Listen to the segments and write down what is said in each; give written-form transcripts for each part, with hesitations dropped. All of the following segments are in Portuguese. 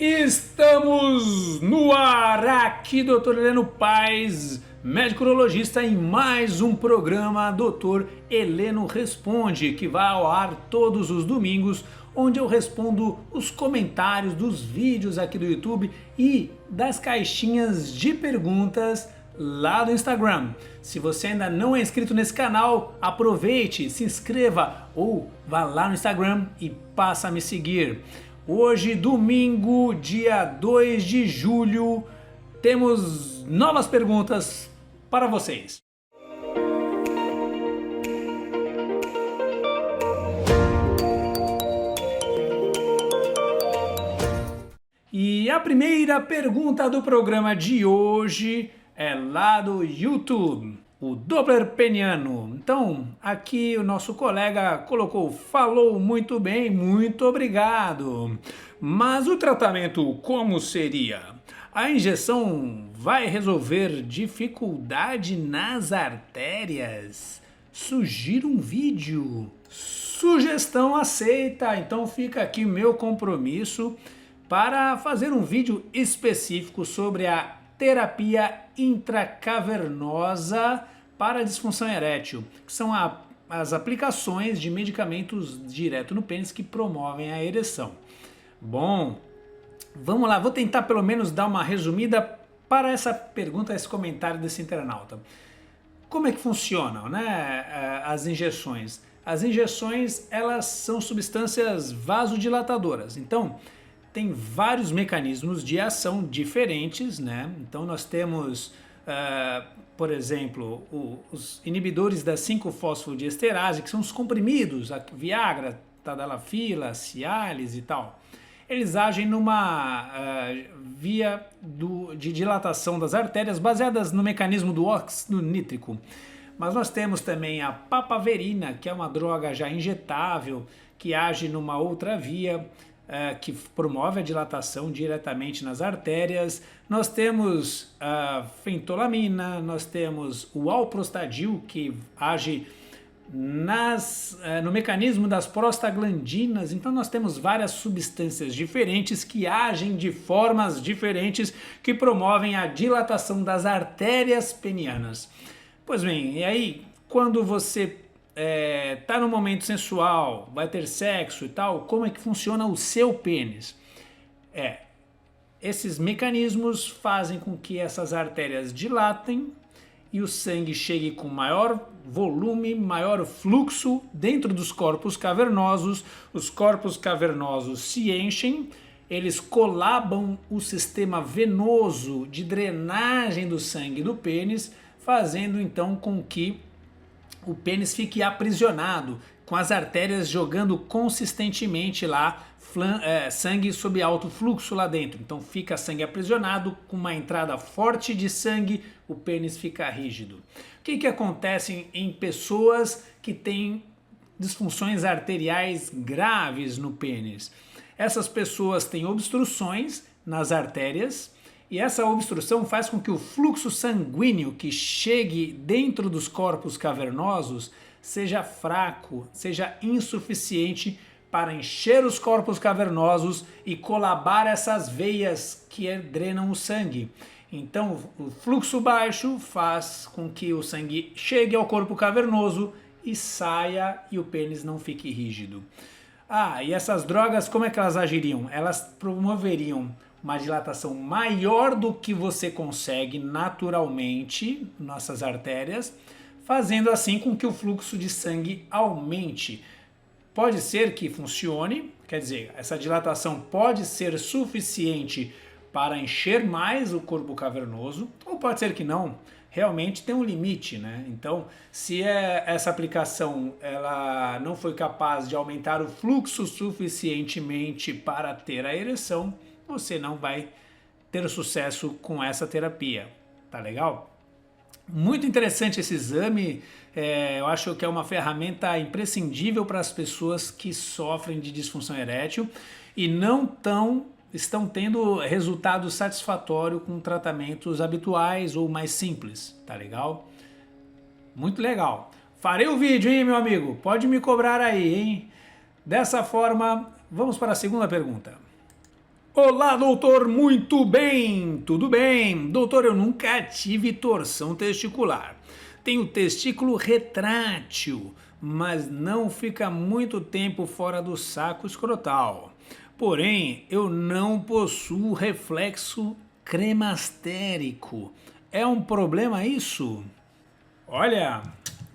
Estamos no ar, aqui Dr. Heleno Paes, médico urologista, em mais um programa Dr. Heleno Responde, que vai ao ar todos os domingos, onde eu respondo os comentários dos vídeos aqui do YouTube e das caixinhas de perguntas lá do Instagram. Se você ainda não é inscrito nesse canal, aproveite, se inscreva ou vá lá no Instagram e passa a me seguir. Hoje, domingo, dia 2 de julho, temos novas perguntas para vocês. E a primeira pergunta do programa de hoje é lá do YouTube, o Doppler peniano. Então, aqui o nosso colega colocou, falou muito bem, muito obrigado. Mas o tratamento como seria? A injeção vai resolver dificuldade nas artérias? Sugiro um vídeo. Sugestão aceita, então fica aqui meu compromisso para fazer um vídeo específico sobre a terapia intracavernosa para disfunção erétil, que são as aplicações de medicamentos direto no pênis que promovem a ereção. Bom, vamos lá, vou tentar pelo menos dar uma resumida para essa pergunta, esse comentário desse internauta. Como é que funcionam, né, as injeções? As injeções, elas são substâncias vasodilatadoras, então tem vários mecanismos de ação diferentes, né? Então nós temos, por exemplo, os inibidores da 5-fosfodiesterase, que são os comprimidos, a Viagra, Tadalafila, Cialis e tal. Eles agem numa via de dilatação das artérias baseadas no mecanismo do óxido nítrico. Mas nós temos também a papaverina, que é uma droga já injetável, que age numa outra via, que promove a dilatação diretamente nas artérias. Nós temos a fentolamina, nós temos o alprostadil, que age no mecanismo das prostaglandinas. Então nós temos várias substâncias diferentes que agem de formas diferentes que promovem a dilatação das artérias penianas. Pois bem, e aí quando você tá no momento sensual, vai ter sexo e tal, como é que funciona o seu pênis? Esses mecanismos fazem com que essas artérias dilatem e o sangue chegue com maior volume, maior fluxo dentro dos corpos cavernosos. Os corpos cavernosos se enchem, eles colabam o sistema venoso de drenagem do sangue do pênis, fazendo então com que o pênis fique aprisionado, com as artérias jogando consistentemente lá sangue sob alto fluxo lá dentro. Então fica sangue aprisionado, com uma entrada forte de sangue, o pênis fica rígido. O que acontece em pessoas que têm disfunções arteriais graves no pênis? Essas pessoas têm obstruções nas artérias, e essa obstrução faz com que o fluxo sanguíneo que chegue dentro dos corpos cavernosos seja fraco, seja insuficiente para encher os corpos cavernosos e colabar essas veias que drenam o sangue. Então, o fluxo baixo faz com que o sangue chegue ao corpo cavernoso e saia e o pênis não fique rígido. E essas drogas, como é que elas agiriam? Elas promoveriam uma dilatação maior do que você consegue naturalmente nossas artérias, fazendo assim com que o fluxo de sangue aumente. Pode ser que funcione, quer dizer, essa dilatação pode ser suficiente para encher mais o corpo cavernoso, ou pode ser que não, realmente tem um limite, né? Então, se essa aplicação ela não foi capaz de aumentar o fluxo suficientemente para ter a ereção, você não vai ter sucesso com essa terapia, tá legal? Muito interessante esse exame, eu acho que é uma ferramenta imprescindível para as pessoas que sofrem de disfunção erétil e não estão tendo resultado satisfatório com tratamentos habituais ou mais simples, tá legal? Muito legal. Farei o vídeo, hein, meu amigo? Pode me cobrar aí, hein? Dessa forma, vamos para a segunda pergunta. Olá, doutor, muito bem, tudo bem? Doutor, eu nunca tive torção testicular. Tenho testículo retrátil, mas não fica muito tempo fora do saco escrotal. Porém, eu não possuo reflexo cremastérico. É um problema isso? Olha,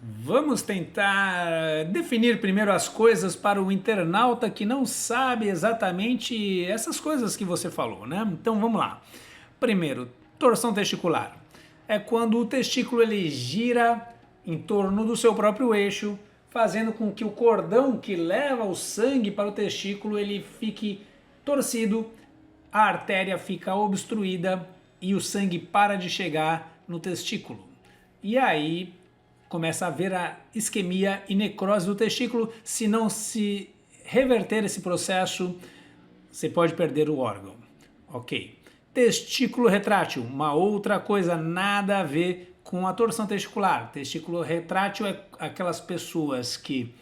vamos tentar definir primeiro as coisas para o internauta que não sabe exatamente essas coisas que você falou, né? Então vamos lá. Primeiro, torção testicular. É quando o testículo ele gira em torno do seu próprio eixo, fazendo com que o cordão que leva o sangue para o testículo ele fique torcido, a artéria fica obstruída e o sangue para de chegar no testículo. E aí começa a haver a isquemia e necrose do testículo. Se não se reverter esse processo, você pode perder o órgão. Ok. Testículo retrátil, uma outra coisa, nada a ver com a torção testicular. Testículo retrátil é aquelas pessoas que,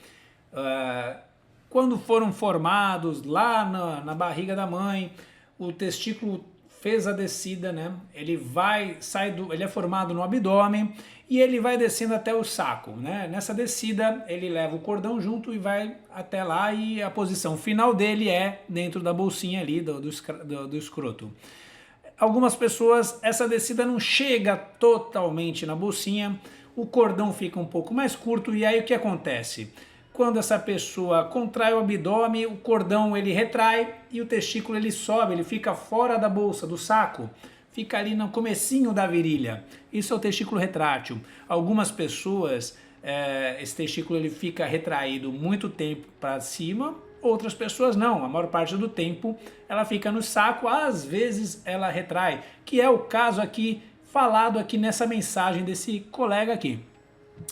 quando foram formados lá na barriga da mãe, o testículo fez a descida, né? Ele é formado no abdômen e ele vai descendo até o saco, né? Nessa descida ele leva o cordão junto e vai até lá e a posição final dele é dentro da bolsinha ali do escroto. Algumas pessoas essa descida não chega totalmente na bolsinha, o cordão fica um pouco mais curto e aí o que acontece? Quando essa pessoa contrai o abdômen, o cordão ele retrai e o testículo ele sobe, ele fica fora da bolsa, do saco, fica ali no comecinho da virilha. Isso é o testículo retrátil. Algumas pessoas, esse testículo ele fica retraído muito tempo para cima, outras pessoas não. A maior parte do tempo ela fica no saco, às vezes ela retrai, que é o caso aqui falado aqui nessa mensagem desse colega aqui.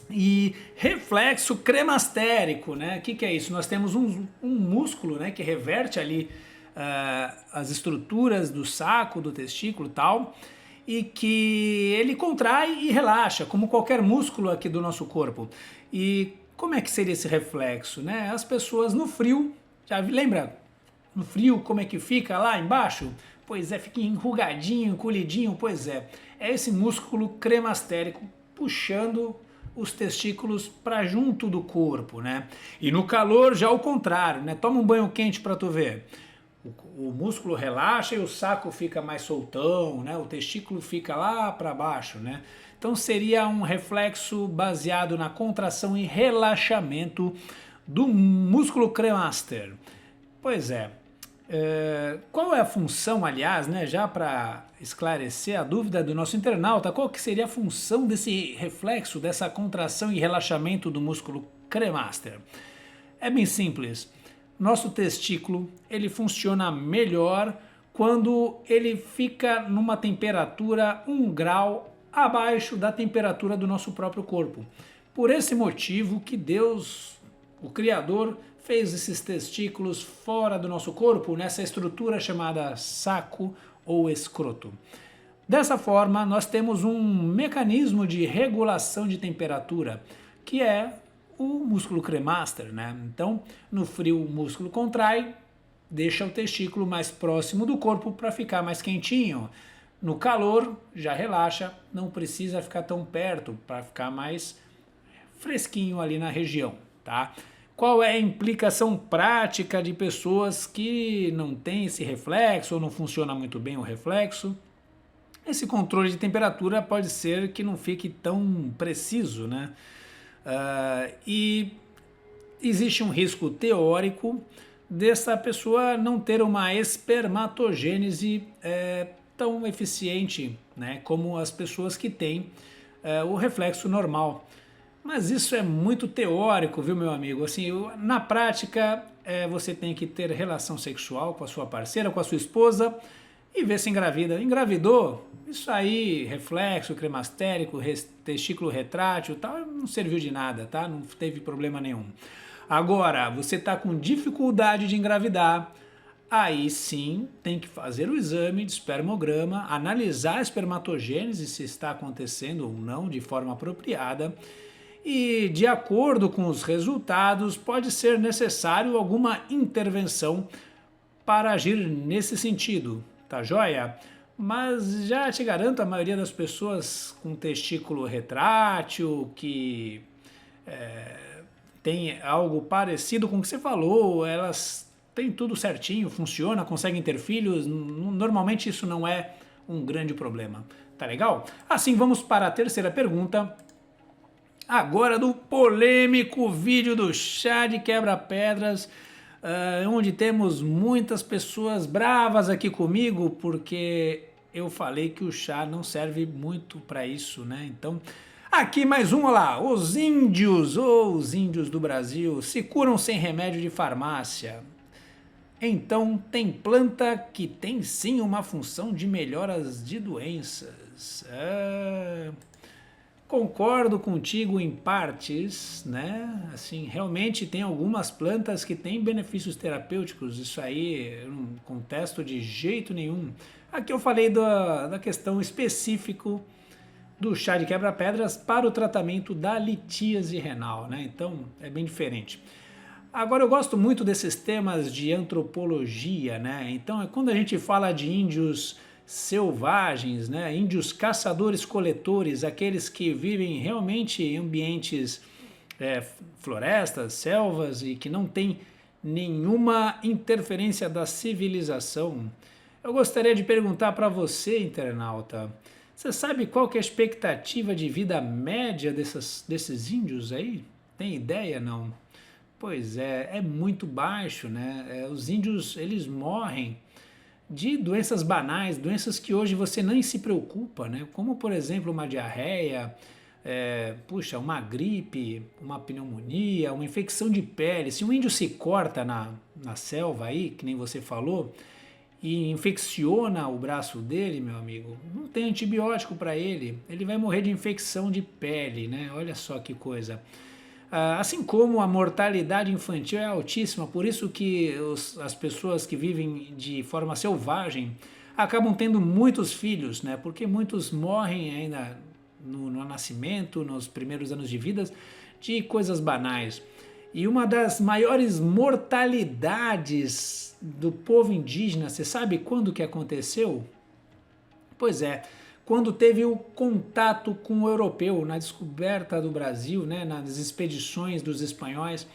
E reflexo cremastérico, né? O que é isso? Nós temos um músculo, né, que reverte ali as estruturas do saco, do testículo e tal, e que ele contrai e relaxa, como qualquer músculo aqui do nosso corpo. E como é que seria esse reflexo, né? As pessoas no frio, já lembra? No frio, como é que fica lá embaixo? Pois é, fica enrugadinho, encolhidinho, pois é. É esse músculo cremastérico puxando os testículos para junto do corpo, né? E no calor já o contrário, né? Toma um banho quente para tu ver. O músculo relaxa e o saco fica mais soltão, né? O testículo fica lá para baixo, né? Então seria um reflexo baseado na contração e relaxamento do músculo cremaster. Pois é. Qual é a função, aliás, né, já para esclarecer a dúvida do nosso internauta, qual que seria a função desse reflexo, dessa contração e relaxamento do músculo cremaster? É bem simples. Nosso testículo ele funciona melhor quando ele fica numa temperatura 1 grau abaixo da temperatura do nosso próprio corpo. Por esse motivo que Deus, o Criador, fez esses testículos fora do nosso corpo, nessa estrutura chamada saco ou escroto. Dessa forma, nós temos um mecanismo de regulação de temperatura, que é o músculo cremaster, né? Então, no frio o músculo contrai, deixa o testículo mais próximo do corpo para ficar mais quentinho. No calor, já relaxa, não precisa ficar tão perto para ficar mais fresquinho ali na região, tá? Qual é a implicação prática de pessoas que não têm esse reflexo ou não funciona muito bem o reflexo? Esse controle de temperatura pode ser que não fique tão preciso, né? E existe um risco teórico dessa pessoa não ter uma espermatogênese tão eficiente, né, como as pessoas que têm o reflexo normal. Mas isso é muito teórico, viu, meu amigo? Assim, na prática, você tem que ter relação sexual com a sua parceira, com a sua esposa e ver se engravida. Engravidou? Isso aí, reflexo cremastérico, testículo retrátil, tal, não serviu de nada, tá? Não teve problema nenhum. Agora, você está com dificuldade de engravidar, aí sim tem que fazer o exame de espermograma, analisar a espermatogênese, se está acontecendo ou não de forma apropriada. E, de acordo com os resultados, pode ser necessário alguma intervenção para agir nesse sentido, tá joia? Mas já te garanto, a maioria das pessoas com testículo retrátil, que tem algo parecido com o que você falou, elas têm tudo certinho, funciona, conseguem ter filhos, normalmente isso não é um grande problema, tá legal? Assim, vamos para a terceira pergunta, agora do polêmico vídeo do chá de quebra-pedras, onde temos muitas pessoas bravas aqui comigo, porque eu falei que o chá não serve muito para isso, né? Então, aqui mais um, olha lá, os índios do Brasil se curam sem remédio de farmácia. Então, tem planta que tem sim uma função de melhoras de doenças. Concordo contigo em partes, né? Assim, realmente tem algumas plantas que têm benefícios terapêuticos, isso aí eu não contesto de jeito nenhum. Aqui eu falei da questão específica do chá de quebra-pedras para o tratamento da litíase renal, né? Então é bem diferente. Agora eu gosto muito desses temas de antropologia, né? Então é quando a gente fala de índios selvagens, né? Índios caçadores-coletores, aqueles que vivem realmente em ambientes, florestas, selvas e que não tem nenhuma interferência da civilização. Eu gostaria de perguntar para você, internauta, você sabe qual que é a expectativa de vida média desses índios aí? Tem ideia, não? Pois é muito baixo, né? Os índios, eles morrem de doenças banais, doenças que hoje você nem se preocupa, né? Como, por exemplo, uma diarreia, uma gripe, uma pneumonia, uma infecção de pele. Se um índio se corta na selva aí, que nem você falou, e infecciona o braço dele, meu amigo, não tem antibiótico para ele vai morrer de infecção de pele, né? Olha só que coisa. Assim como a mortalidade infantil é altíssima, por isso que as pessoas que vivem de forma selvagem acabam tendo muitos filhos, né? Porque muitos morrem ainda no nascimento, nos primeiros anos de vida, de coisas banais. E uma das maiores mortalidades do povo indígena, você sabe quando que aconteceu? Pois é, quando teve o contato com o europeu, na descoberta do Brasil, né, nas expedições dos espanhóis,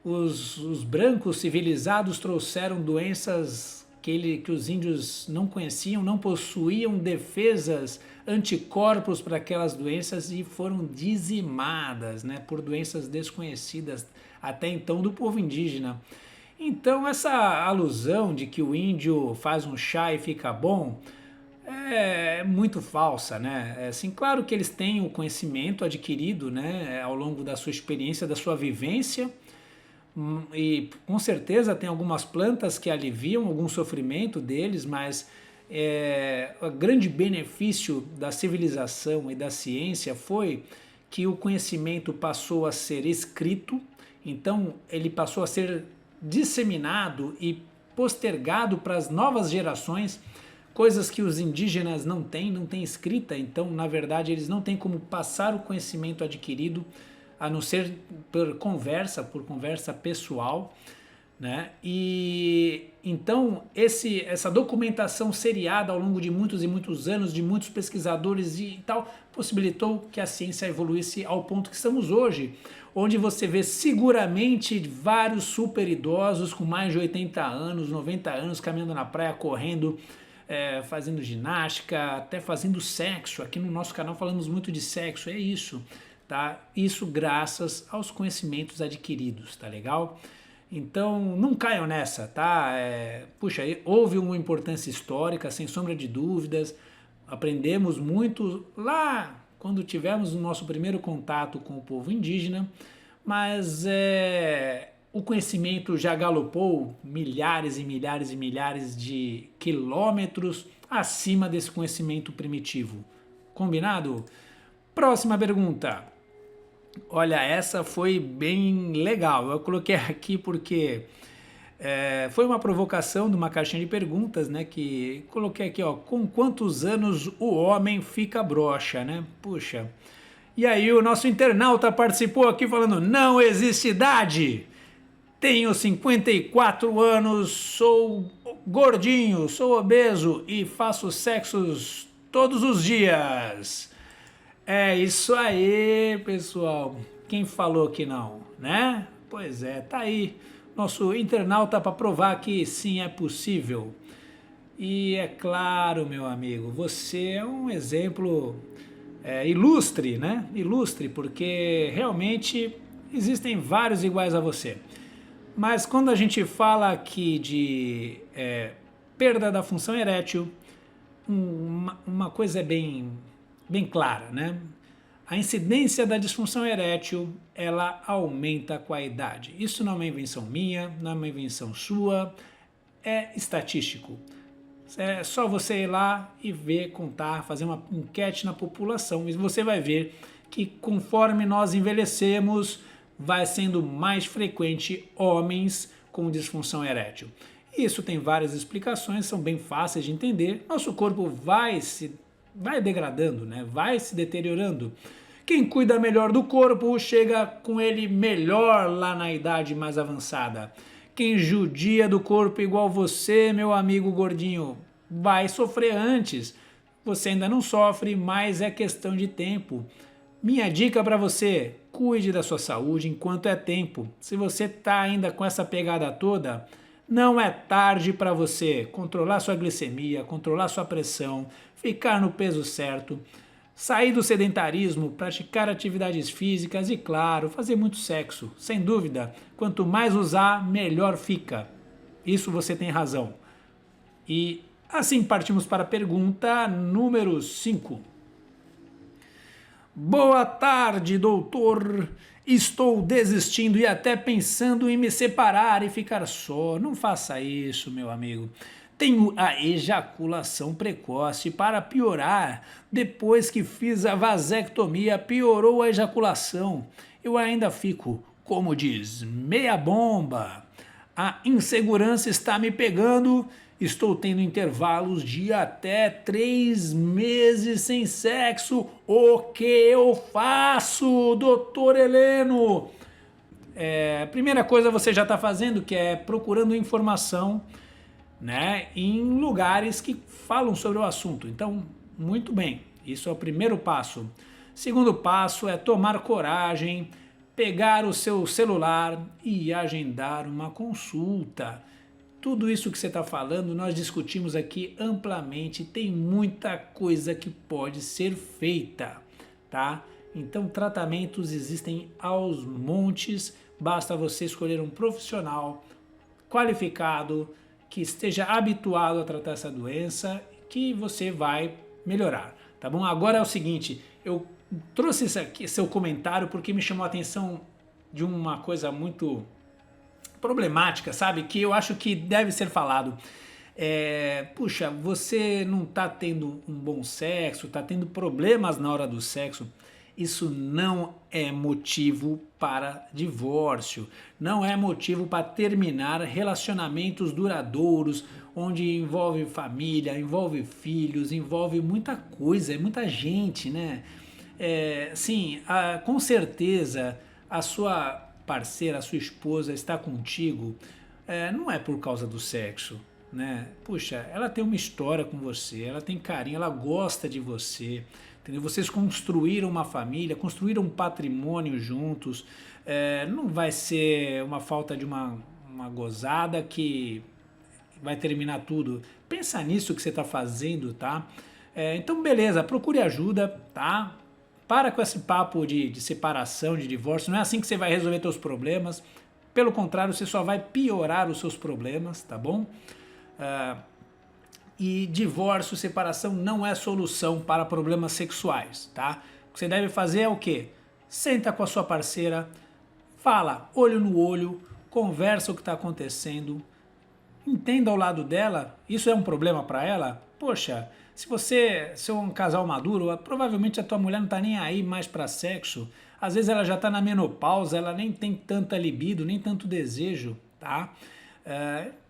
os brancos civilizados trouxeram doenças que os índios não conheciam, não possuíam defesas, anticorpos para aquelas doenças e foram dizimadas, né, por doenças desconhecidas até então do povo indígena. Então essa alusão de que o índio faz um chá e fica bom é muito falsa, né? Assim, claro que eles têm o conhecimento adquirido, né, ao longo da sua experiência, da sua vivência, e com certeza tem algumas plantas que aliviam algum sofrimento deles, mas o grande benefício da civilização e da ciência foi que o conhecimento passou a ser escrito, então ele passou a ser disseminado e postergado para as novas gerações, coisas que os indígenas não têm escrita, então na verdade eles não têm como passar o conhecimento adquirido a não ser por conversa pessoal, né? E então essa documentação seriada ao longo de muitos e muitos anos, de muitos pesquisadores e tal, possibilitou que a ciência evoluísse ao ponto que estamos hoje, onde você vê seguramente vários super idosos com mais de 80 anos, 90 anos, caminhando na praia, correndo, fazendo ginástica, até fazendo sexo. Aqui no nosso canal falamos muito de sexo, é isso, tá? Isso graças aos conhecimentos adquiridos, tá legal? Então não caiam nessa, tá? Houve uma importância histórica, sem sombra de dúvidas, aprendemos muito lá quando tivemos o nosso primeiro contato com o povo indígena, mas o conhecimento já galopou milhares e milhares e milhares de quilômetros acima desse conhecimento primitivo. Combinado? Próxima pergunta. Olha, essa foi bem legal. Eu coloquei aqui porque foi uma provocação de uma caixinha de perguntas, né? Que coloquei aqui, ó, com quantos anos o homem fica broxa, né? Puxa. E aí o nosso internauta participou aqui falando, não existe idade. Tenho 54 anos, sou gordinho, sou obeso e faço sexos todos os dias. É isso aí, pessoal. Quem falou que não, né? Pois é, tá aí. Nosso internauta para provar que sim, é possível. E é claro, meu amigo, você é um exemplo ilustre, né? Ilustre, porque realmente existem vários iguais a você. Mas quando a gente fala aqui de perda da função erétil, uma coisa é bem clara, né? A incidência da disfunção erétil, ela aumenta com a idade. Isso não é uma invenção minha, não é uma invenção sua, é estatístico. É só você ir lá e ver, contar, fazer uma enquete na população e você vai ver que conforme nós envelhecemos, vai sendo mais frequente homens com disfunção erétil. Isso tem várias explicações, são bem fáceis de entender. Nosso corpo vai degradando, né? Vai se deteriorando. Quem cuida melhor do corpo chega com ele melhor lá na idade mais avançada. Quem judia do corpo igual você, meu amigo gordinho, vai sofrer antes. Você ainda não sofre, mas é questão de tempo. Minha dica para você, cuide da sua saúde enquanto é tempo. Se você está ainda com essa pegada toda, não é tarde para você controlar sua glicemia, controlar sua pressão, ficar no peso certo, sair do sedentarismo, praticar atividades físicas e, claro, fazer muito sexo. Sem dúvida, quanto mais usar, melhor fica. Isso você tem razão. E assim partimos para a pergunta número 5. Boa tarde, doutor. Estou desistindo e até pensando em me separar e ficar só. Não faça isso, meu amigo. Tenho a ejaculação precoce. Para piorar, depois que fiz a vasectomia, piorou a ejaculação. Eu ainda fico, como diz, meia bomba. A insegurança está me pegando. Estou tendo intervalos de até 3 meses sem sexo. O que eu faço, doutor Heleno? Primeira coisa você já está fazendo, que é procurando informação, né, em lugares que falam sobre o assunto. Então, muito bem, isso é o primeiro passo. Segundo passo é tomar coragem, pegar o seu celular e agendar uma consulta. Tudo isso que você está falando, nós discutimos aqui amplamente, tem muita coisa que pode ser feita, tá? Então, tratamentos existem aos montes, basta você escolher um profissional qualificado, que esteja habituado a tratar essa doença, que você vai melhorar, tá bom? Agora é o seguinte, eu trouxe seu comentário porque me chamou a atenção de uma coisa muito problemática, sabe? Que eu acho que deve ser falado. Puxa, você não está tendo um bom sexo, está tendo problemas na hora do sexo. Isso não é motivo para divórcio, não é motivo para terminar relacionamentos duradouros, onde envolve família, envolve filhos, envolve muita coisa, muita gente, né? Sim, com certeza a sua parceira, a sua esposa está contigo, não é por causa do sexo, né? Puxa, ela tem uma história com você, ela tem carinho, ela gosta de você, entendeu? Vocês construíram uma família, construíram um patrimônio juntos, não vai ser uma falta de uma gozada que vai terminar tudo. Pensa nisso que você está fazendo, tá? Então, beleza, procure ajuda, tá? Para com esse papo de separação, de divórcio, não é assim que você vai resolver seus problemas. Pelo contrário, você só vai piorar os seus problemas, tá bom? E divórcio, separação não é solução para problemas sexuais, tá? O que você deve fazer é o quê? Senta com a sua parceira, fala olho no olho, conversa o que está acontecendo, entenda ao lado dela, isso é um problema para ela? Poxa, se você é um casal maduro, provavelmente a tua mulher não está nem aí mais para sexo, às vezes ela já está na menopausa, ela nem tem tanta libido, nem tanto desejo, tá?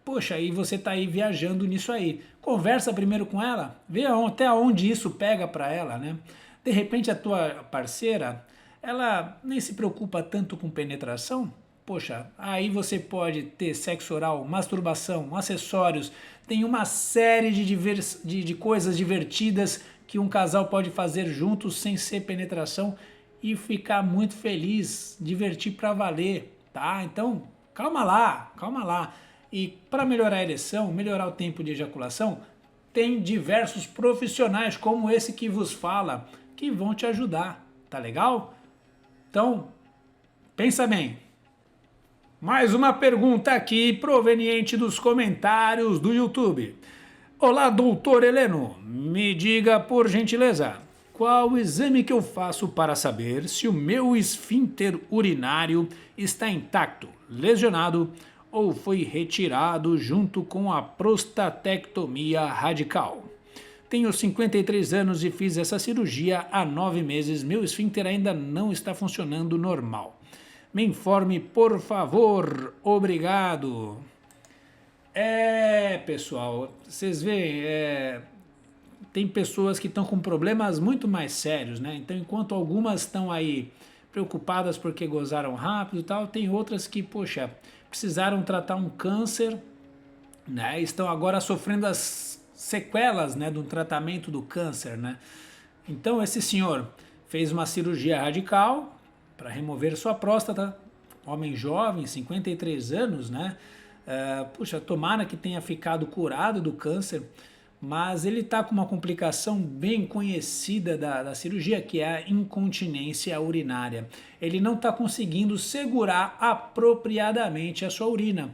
Poxa, e você está aí viajando nisso aí. Conversa primeiro com ela, vê até onde isso pega para ela, né? De repente a tua parceira, ela nem se preocupa tanto com penetração, poxa, aí você pode ter sexo oral, masturbação, acessórios, tem uma série de coisas divertidas que um casal pode fazer juntos sem ser penetração e ficar muito feliz, divertir pra valer, tá? Então, calma lá, calma lá. E para melhorar a ereção, melhorar o tempo de ejaculação, tem diversos profissionais como esse que vos fala, que vão te ajudar, tá legal? Então, pensa bem. Mais uma pergunta aqui proveniente dos comentários do YouTube. Olá, doutor Heleno, me diga por gentileza, qual o exame que eu faço para saber se o meu esfíncter urinário está intacto, lesionado ou foi retirado junto com a prostatectomia radical? Tenho 53 anos e fiz essa cirurgia há 9 meses, meu esfíncter ainda não está funcionando normal. Me informe, por favor. Obrigado. Pessoal, vocês veem, tem pessoas que estão com problemas muito mais sérios, né? Então, enquanto algumas estão aí preocupadas porque gozaram rápido e tal, tem outras que, poxa, precisaram tratar um câncer, né? Estão agora sofrendo as sequelas, né, do tratamento do câncer, né? Então, esse senhor fez uma cirurgia radical para remover sua próstata, homem jovem, 53 anos, né? Puxa, tomara que tenha ficado curado do câncer, mas ele está com uma complicação bem conhecida da cirurgia, que é a incontinência urinária. Ele não está conseguindo segurar apropriadamente a sua urina.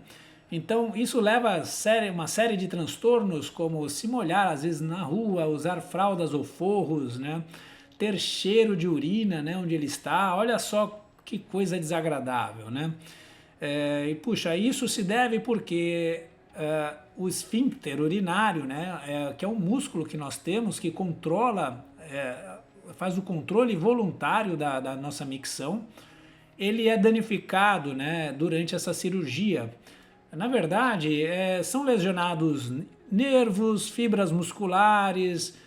Então, isso leva a uma série de transtornos, como se molhar, às vezes, na rua, usar fraldas ou forros, né? Ter cheiro de urina, né, onde ele está. Olha só que coisa desagradável, né? E puxa, isso se deve porque o esfíncter urinário, né, que é um músculo que nós temos que controla, faz o controle voluntário da nossa micção, ele é danificado, né, durante essa cirurgia. Na verdade, são lesionados nervos, fibras musculares,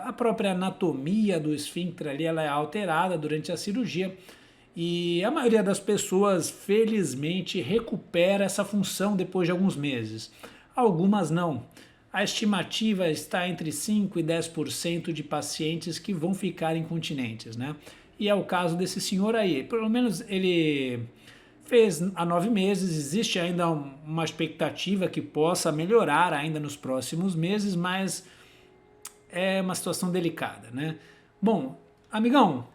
a própria anatomia do esfíncter ali, ela é alterada durante a cirurgia e a maioria das pessoas, felizmente, recupera essa função depois de alguns meses. Algumas não. A estimativa está entre 5% e 10% de pacientes que vão ficar incontinentes, né? E é o caso desse senhor aí. Pelo menos ele fez há 9 meses, existe ainda uma expectativa que possa melhorar ainda nos próximos meses, mas é uma situação delicada, né? Bom, amigão,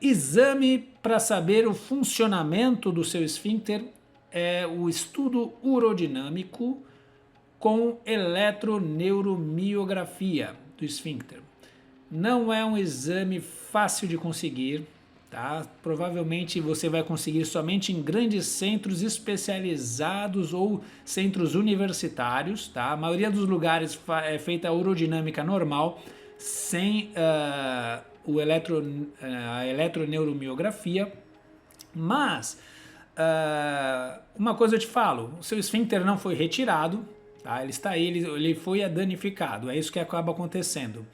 exame para saber o funcionamento do seu esfíncter é o estudo urodinâmico com eletroneuromiografia do esfíncter. Não é um exame fácil de conseguir, tá? Provavelmente você vai conseguir somente em grandes centros especializados ou centros universitários, tá? A maioria dos lugares é feita a urodinâmica normal, sem a eletroneuromiografia, mas uma coisa eu te falo, o seu esfíncter não foi retirado, tá? Ele está aí, ele foi danificado, é isso que acaba acontecendo.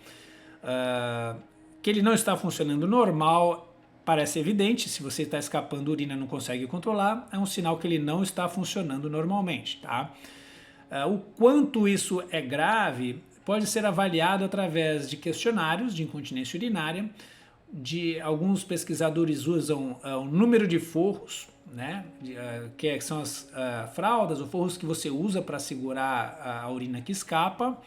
Que ele não está funcionando normal parece evidente, se você está escapando urina e não consegue controlar, é um sinal que ele não está funcionando normalmente, tá? O quanto isso é grave pode ser avaliado através de questionários de incontinência urinária, alguns pesquisadores usam o número de forros, né, que são as fraldas ou forros que você usa para segurar a urina que escapa.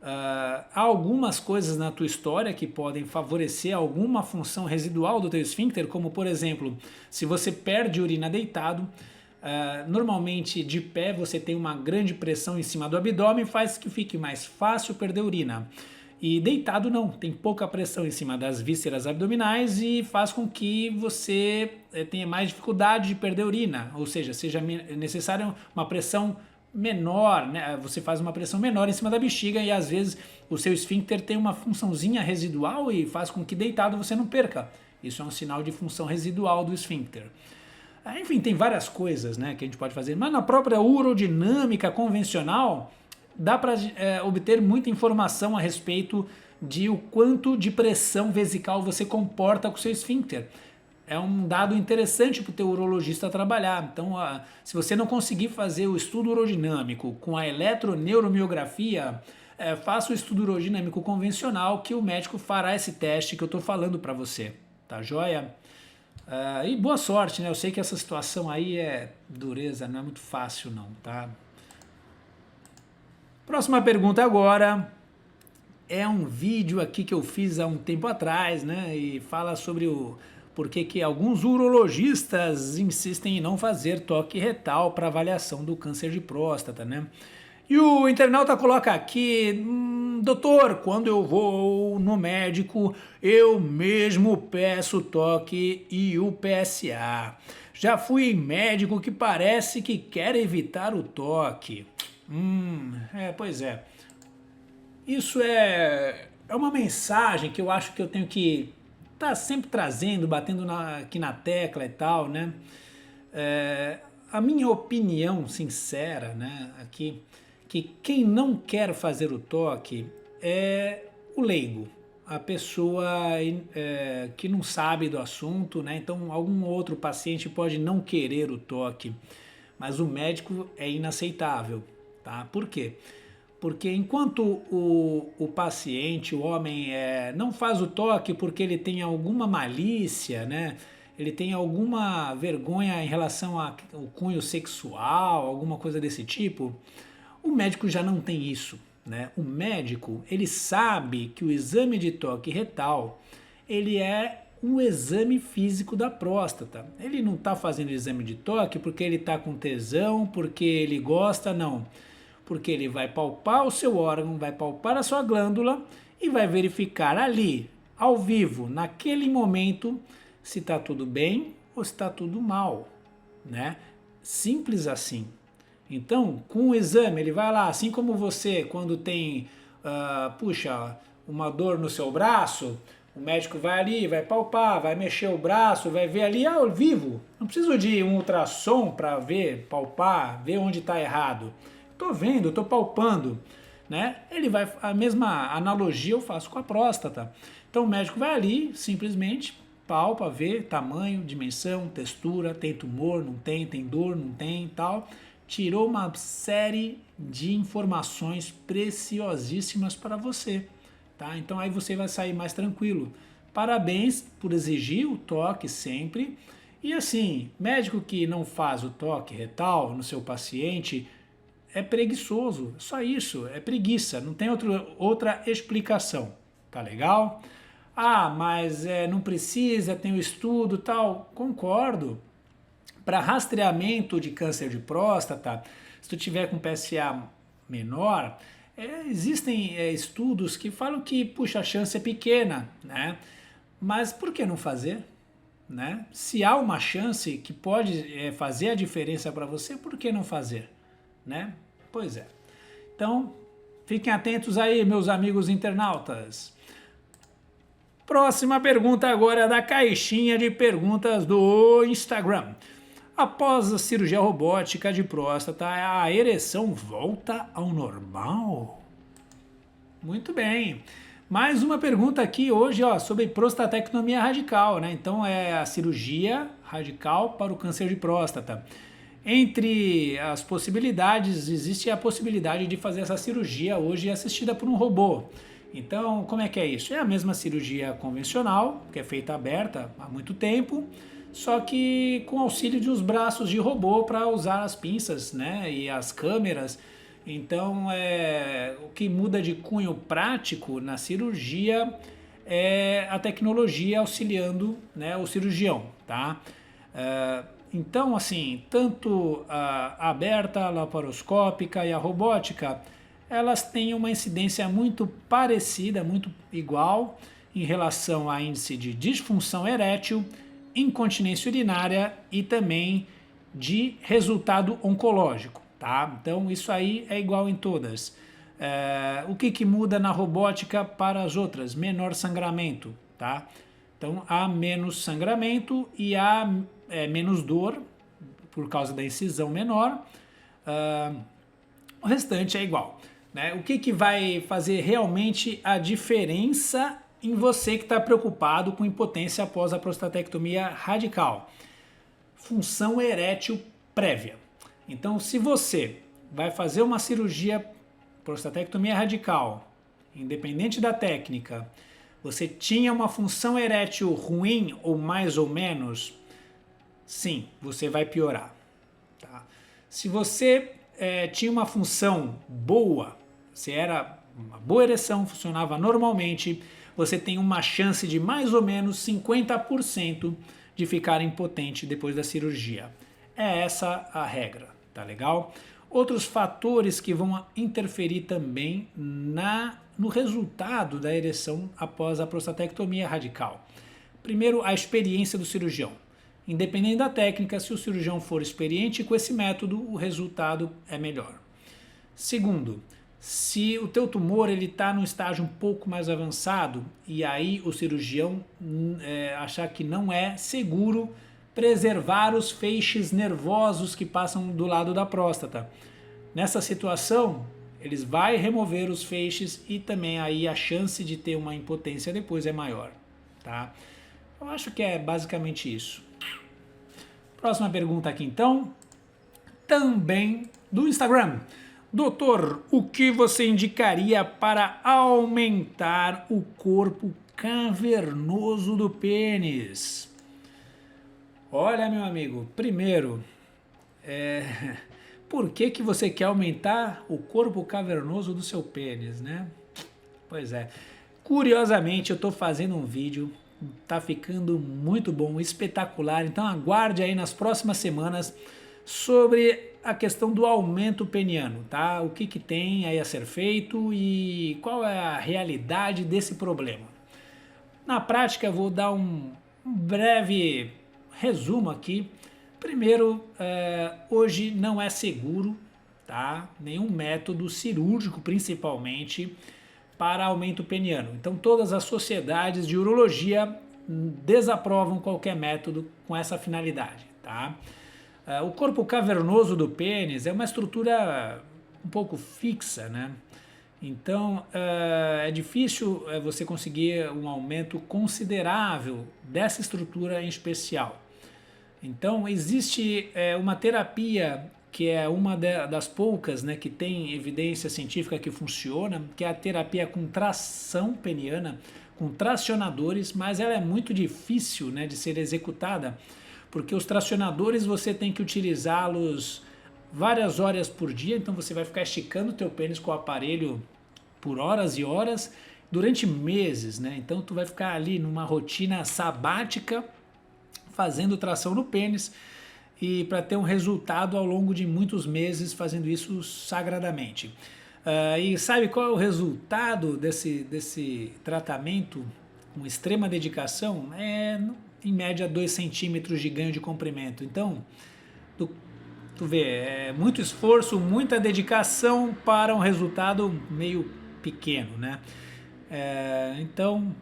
Há algumas coisas na tua história que podem favorecer alguma função residual do teu esfíncter, como por exemplo, se você perde urina deitado, normalmente de pé você tem uma grande pressão em cima do abdômen, faz que fique mais fácil perder urina. E deitado não, tem pouca pressão em cima das vísceras abdominais e faz com que você tenha mais dificuldade de perder urina, ou seja necessária uma pressão menor, né? Você faz uma pressão menor em cima da bexiga e às vezes o seu esfíncter tem uma funçãozinha residual e faz com que deitado você não perca. Isso é um sinal de função residual do esfíncter. Enfim, tem várias coisas, né, que a gente pode fazer, mas na própria urodinâmica convencional dá para obter muita informação a respeito de o quanto de pressão vesical você comporta com o seu esfíncter. é um dado interessante para o teu urologista trabalhar. Então, se você não conseguir fazer o estudo urodinâmico com a eletroneuromiografia, faça o estudo urodinâmico convencional, que o médico fará esse teste que eu estou falando para você, tá joia? E boa sorte, né? Eu sei que essa situação aí é dureza, não é muito fácil não, tá? Próxima pergunta agora é um vídeo aqui que eu fiz há um tempo atrás, né? E fala sobre o porquê que alguns urologistas insistem em não fazer toque retal para avaliação do câncer de próstata, né? E o internauta coloca aqui, doutor, quando eu vou no médico, eu mesmo peço toque e o PSA. Já fui em médico que parece que quer evitar o toque. Pois é. Isso é uma mensagem que eu acho que eu tenho que estar sempre trazendo, batendo aqui na tecla e tal, né? A minha opinião sincera, né, aqui, que quem não quer fazer o toque é o leigo, a pessoa que não sabe do assunto, né? Então algum outro paciente pode não querer o toque, mas o médico é inaceitável, tá? Por quê? Porque enquanto o paciente, o homem, não faz o toque porque ele tem alguma malícia, né? Ele tem alguma vergonha em relação ao cunho sexual, alguma coisa desse tipo, o médico já não tem isso, né? O médico, ele sabe que o exame de toque retal, ele é um exame físico da próstata. Ele não está fazendo exame de toque porque ele está com tesão, porque ele gosta, não. Porque ele vai palpar o seu órgão, vai palpar a sua glândula e vai verificar ali, ao vivo, naquele momento, se está tudo bem ou se está tudo mal, né? Simples assim. Então, com o exame, ele vai lá, assim como você, quando tem, uma dor no seu braço, o médico vai ali, vai palpar, vai mexer o braço, vai ver ali ao vivo. Não preciso de um ultrassom para ver, palpar, ver onde está errado. Estou vendo, estou palpando, né? Ele vai, a mesma analogia eu faço com a próstata. Então o médico vai ali, simplesmente palpa, vê tamanho, dimensão, textura, tem tumor, não tem dor, não tem, tal. Tirou uma série de informações preciosíssimas para você, tá? Então aí você vai sair mais tranquilo. Parabéns por exigir o toque sempre. E assim, médico que não faz o toque retal no seu paciente é preguiçoso, só isso, é preguiça, não tem outra explicação, tá legal? Mas não precisa, tem o estudo tal, concordo. Para rastreamento de câncer de próstata, se tu tiver com PSA menor, existem estudos que falam que, puxa, a chance é pequena, né? Mas por que não fazer? Né? Se há uma chance que pode fazer a diferença para você, por que não fazer? Né? Pois é. Então, fiquem atentos aí, meus amigos internautas. Próxima pergunta agora é da caixinha de perguntas do Instagram. Após a cirurgia robótica de próstata, a ereção volta ao normal? Muito bem. Mais uma pergunta aqui hoje, sobre prostatectomia radical, né? Então é a cirurgia radical para o câncer de próstata. Entre as possibilidades, existe a possibilidade de fazer essa cirurgia hoje assistida por um robô. Então, como é que é isso? É a mesma cirurgia convencional, que é feita aberta há muito tempo, só que com auxílio de uns braços de robô para usar as pinças, né, e as câmeras. Então, o que muda de cunho prático na cirurgia é a tecnologia auxiliando, né, o cirurgião, tá? Então, assim, tanto a aberta, a laparoscópica e a robótica, elas têm uma incidência muito parecida, muito igual em relação a índice de disfunção erétil, incontinência urinária e também de resultado oncológico, tá? Então, isso aí é igual em todas. O que muda na robótica para as outras? Menor sangramento, tá? Então, há menos sangramento e há menos dor por causa da incisão menor. O restante é igual, né? O que vai fazer realmente a diferença em você que está preocupado com impotência após a prostatectomia radical. Função erétil prévia. Então, se você vai fazer uma cirurgia prostatectomia radical, independente da técnica, você tinha uma função erétil ruim ou mais ou menos, sim, você vai piorar. Tá? Se você tinha uma função boa, se era uma boa ereção, funcionava normalmente, você tem uma chance de mais ou menos 50% de ficar impotente depois da cirurgia. É essa a regra, tá legal? Outros fatores que vão interferir também no resultado da ereção após a prostatectomia radical. Primeiro, a experiência do cirurgião. Independente da técnica, se o cirurgião for experiente com esse método, o resultado é melhor. Segundo, se o teu tumor está num estágio um pouco mais avançado e aí o cirurgião achar que não é seguro preservar os feixes nervosos que passam do lado da próstata. Nessa situação, eles vão remover os feixes e também aí a chance de ter uma impotência depois é maior. Tá? Eu acho que é basicamente isso. Próxima pergunta aqui então, também do Instagram. Doutor, o que você indicaria para aumentar o corpo cavernoso do pênis? Olha, meu amigo, primeiro, por que você quer aumentar o corpo cavernoso do seu pênis, né? Pois é, curiosamente eu estou fazendo um vídeo, tá ficando muito bom, espetacular, então aguarde aí nas próximas semanas sobre a questão do aumento peniano, tá? O que tem aí a ser feito e qual é a realidade desse problema. Na prática, eu vou dar um breve resumo aqui. Primeiro, hoje não é seguro, tá? Nenhum método cirúrgico, principalmente, para aumento peniano. Então, todas as sociedades de urologia desaprovam qualquer método com essa finalidade, tá? O corpo cavernoso do pênis é uma estrutura um pouco fixa, né? Então é difícil você conseguir um aumento considerável dessa estrutura em especial. Então existe uma terapia que é uma das poucas, né, que tem evidência científica que funciona, que é a terapia com tração peniana, com tracionadores, mas ela é muito difícil, né, de ser executada, porque os tracionadores você tem que utilizá-los várias horas por dia, então você vai ficar esticando o teu pênis com o aparelho por horas e horas durante meses, né? Então tu vai ficar ali numa rotina sabática fazendo tração no pênis e para ter um resultado ao longo de muitos meses fazendo isso sagradamente. E sabe qual é o resultado desse tratamento com extrema dedicação? Em média 2 centímetros de ganho de comprimento. Então, tu vê, é muito esforço, muita dedicação para um resultado meio pequeno, né? Então,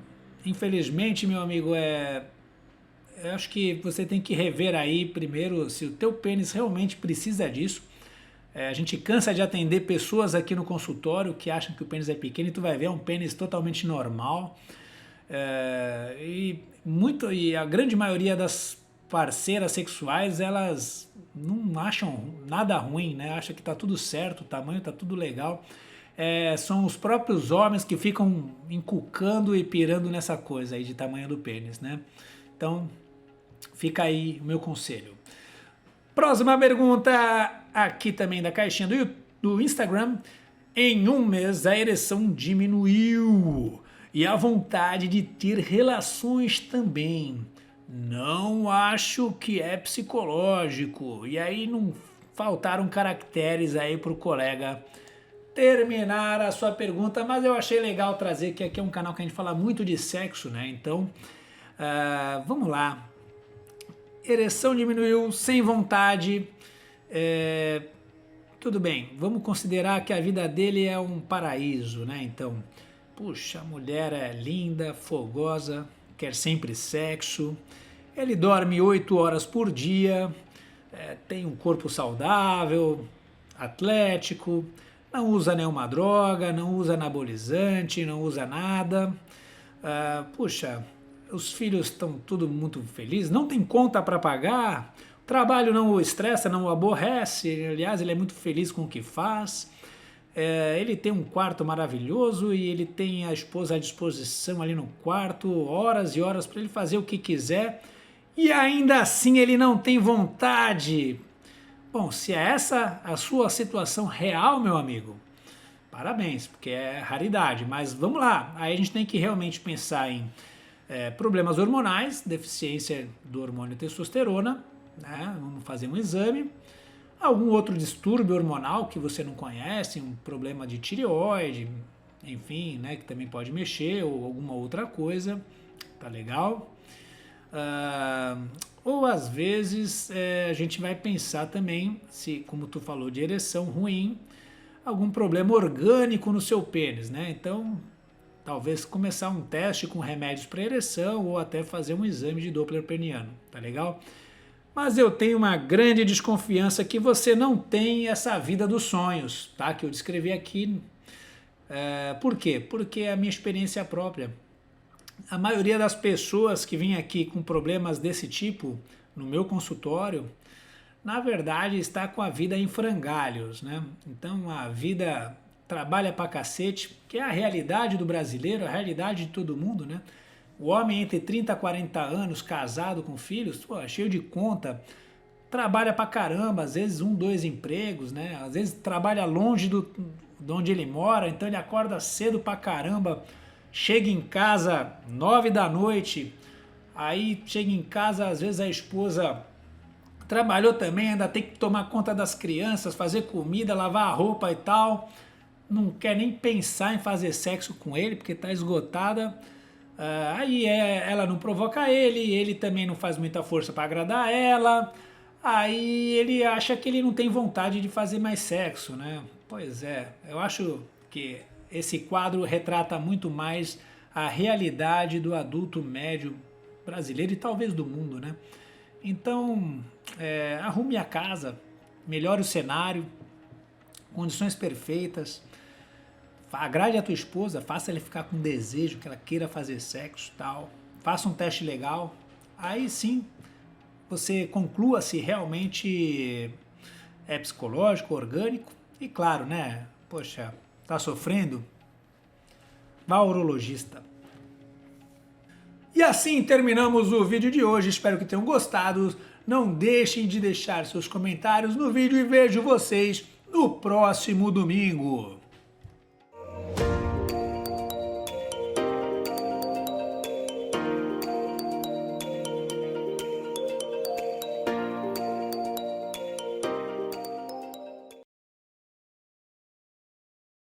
infelizmente, meu amigo, eu acho que você tem que rever aí primeiro se o teu pênis realmente precisa disso. A gente cansa de atender pessoas aqui no consultório que acham que o pênis é pequeno e tu vai ver, é um pênis totalmente normal. E a grande maioria das parceiras sexuais, elas não acham nada ruim, né? Acham que tá tudo certo, o tamanho tá tudo legal. São os próprios homens que ficam encucando e pirando nessa coisa aí de tamanho do pênis, né? Então, fica aí o meu conselho. Próxima pergunta, aqui também da caixinha do Instagram. Em um mês, a ereção diminuiu e a vontade de ter relações também. Não acho que é psicológico. E aí não faltaram caracteres aí para o colega terminar a sua pergunta, mas eu achei legal trazer que aqui é um canal que a gente fala muito de sexo, né? Então, vamos lá. Ereção diminuiu, sem vontade. Tudo bem, vamos considerar que a vida dele é um paraíso, né? Então, puxa, a mulher é linda, fogosa, quer sempre sexo. Ele dorme 8 horas por dia, tem um corpo saudável, atlético, não usa nenhuma droga, não usa anabolizante, não usa nada. Puxa, os filhos estão tudo muito felizes, não tem conta para pagar, o trabalho não o estressa, não o aborrece, aliás, ele é muito feliz com o que faz. Ele tem um quarto maravilhoso e ele tem a esposa à disposição ali no quarto, horas e horas para ele fazer o que quiser, e ainda assim ele não tem vontade. Bom, se é essa a sua situação real, meu amigo, parabéns, porque é raridade, mas vamos lá, aí a gente tem que realmente pensar em problemas hormonais, deficiência do hormônio testosterona, né? Vamos fazer um exame. Algum outro distúrbio hormonal que você não conhece, um problema de tireoide, enfim, né, que também pode mexer, ou alguma outra coisa, tá legal? Ou às vezes a gente vai pensar também, se, como tu falou, de ereção ruim, algum problema orgânico no seu pênis, né? Então, talvez começar um teste com remédios para ereção ou até fazer um exame de Doppler peniano, tá legal? Mas eu tenho uma grande desconfiança que você não tem essa vida dos sonhos, tá? Que eu descrevi aqui. Por quê? Porque é a minha experiência própria. A maioria das pessoas que vêm aqui com problemas desse tipo no meu consultório, na verdade está com a vida em frangalhos, né? Então a vida trabalha pra cacete, que é a realidade do brasileiro, a realidade de todo mundo, né? O homem entre 30 e 40 anos, casado com filhos, pô, cheio de conta, trabalha pra caramba, às vezes 1, 2 empregos, né? Às vezes trabalha longe de onde ele mora, então ele acorda cedo pra caramba, chega em casa 9 da noite, aí chega em casa, às vezes a esposa trabalhou também, ainda tem que tomar conta das crianças, fazer comida, lavar a roupa e tal, não quer nem pensar em fazer sexo com ele, porque tá esgotada. Aí ela não provoca ele também não faz muita força para agradar ela, aí ele acha que ele não tem vontade de fazer mais sexo, né? Pois é, eu acho que esse quadro retrata muito mais a realidade do adulto médio brasileiro e talvez do mundo, né? Então, arrume a casa, melhore o cenário, condições perfeitas, agrade a tua esposa, faça ela ficar com desejo, que ela queira fazer sexo e tal. Faça um teste legal. Aí sim, você conclua se realmente é psicológico, orgânico. E claro, né? Poxa, tá sofrendo? Vá ao urologista. E assim terminamos o vídeo de hoje. Espero que tenham gostado. Não deixem de deixar seus comentários no vídeo e vejo vocês no próximo domingo.